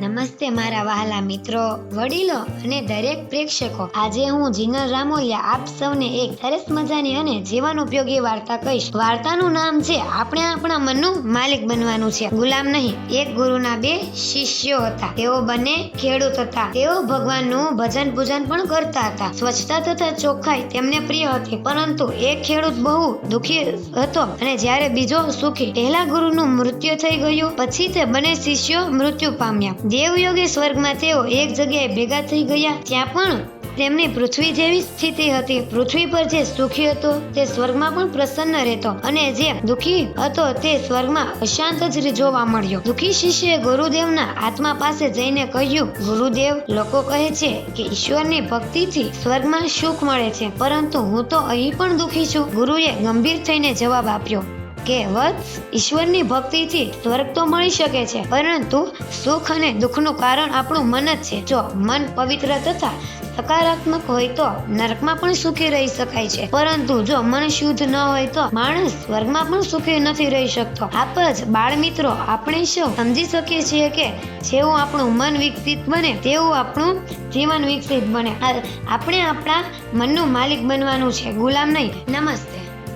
નમસ્તે મારા વહાલા મિત્રો, વડીલો અને દરેક પ્રેક્ષકો. આજે હું જીનલ રામોલિયા આપ સૌને એક સરસ મજાની અને જીવન ઉપયોગી વાર્તા કહીશ. વાર્તાનું નામ છે આપણે આપણા મનનું માલિક બનવાનું છે, ગુલામ નહીં. એક ગુરુના બે શિષ્યો હતા. તેઓ બંને ખેડૂત હતા. તેઓ ભગવાનનું ભજન પૂજન પણ કરતા હતા. સ્વચ્છતા તથા ચોખ્ખાઈ તેમને પ્રિય હતી. પરંતુ એક ખેડૂત બહુ દુઃખી હતો અને જ્યારે બીજો સુખી. પહેલા ગુરુનું મૃત્યુ થઈ ગયું. પછી તે બંને શિષ્યો મૃત્યુ પામ્યા. દેવયોગે સ્વર્ગમાં તેઓ એક જગ્યાએ ભેગા થઈ ગયા. ત્યાં પણ તેમની પૃથ્વી જેવી સ્થિતિ હતી. પૃથ્વી પર જે સુખી હતો તે સ્વર્ગમાં પણ પ્રસન્ન રહેતો અને જે દુઃખી હતો તે સ્વર્ગમાં અશાંત જ જોવા મળ્યો. દુઃખી શિષ્યએ ગુરુદેવના આત્મા પાસે જઈને કહ્યું, ગુરુદેવ, લોકો કહે છે કે ઈશ્વરની ભક્તિથી સ્વર્ગમાં સુખ મળે છે, પરંતુ હું તો અહીં પણ દુઃખી છું. ગુરુએ ગંભીર થઈને જવાબ આપ્યો કે વત્સ, ઈશ્વરની ભક્તિથી સ્વર્ગ તો મળી શકે છે, પરંતુ સુખ અને દુઃખનું કારણ આપણું મન જ છે. જો મન પવિત્ર તથા સકારાત્મક હોય તો નરકમાં પણ સુખી રહી શકાય છે, પરંતુ જો મન શુદ્ધ ન હોય તો માણસ સ્વર્ગમાં પણ સુખી નથી રહી શકતો. આપ જ બાળ મિત્રો, આપણે સૌ સમજી શકીએ છીએ કે જેવું આપણું મન વિકસિત બને તેવું આપણું જીવન વિકસિત બને. આપણે આપણા મનનું માલિક બનવાનું છે, ગુલામ નહીં. નમસ્તે.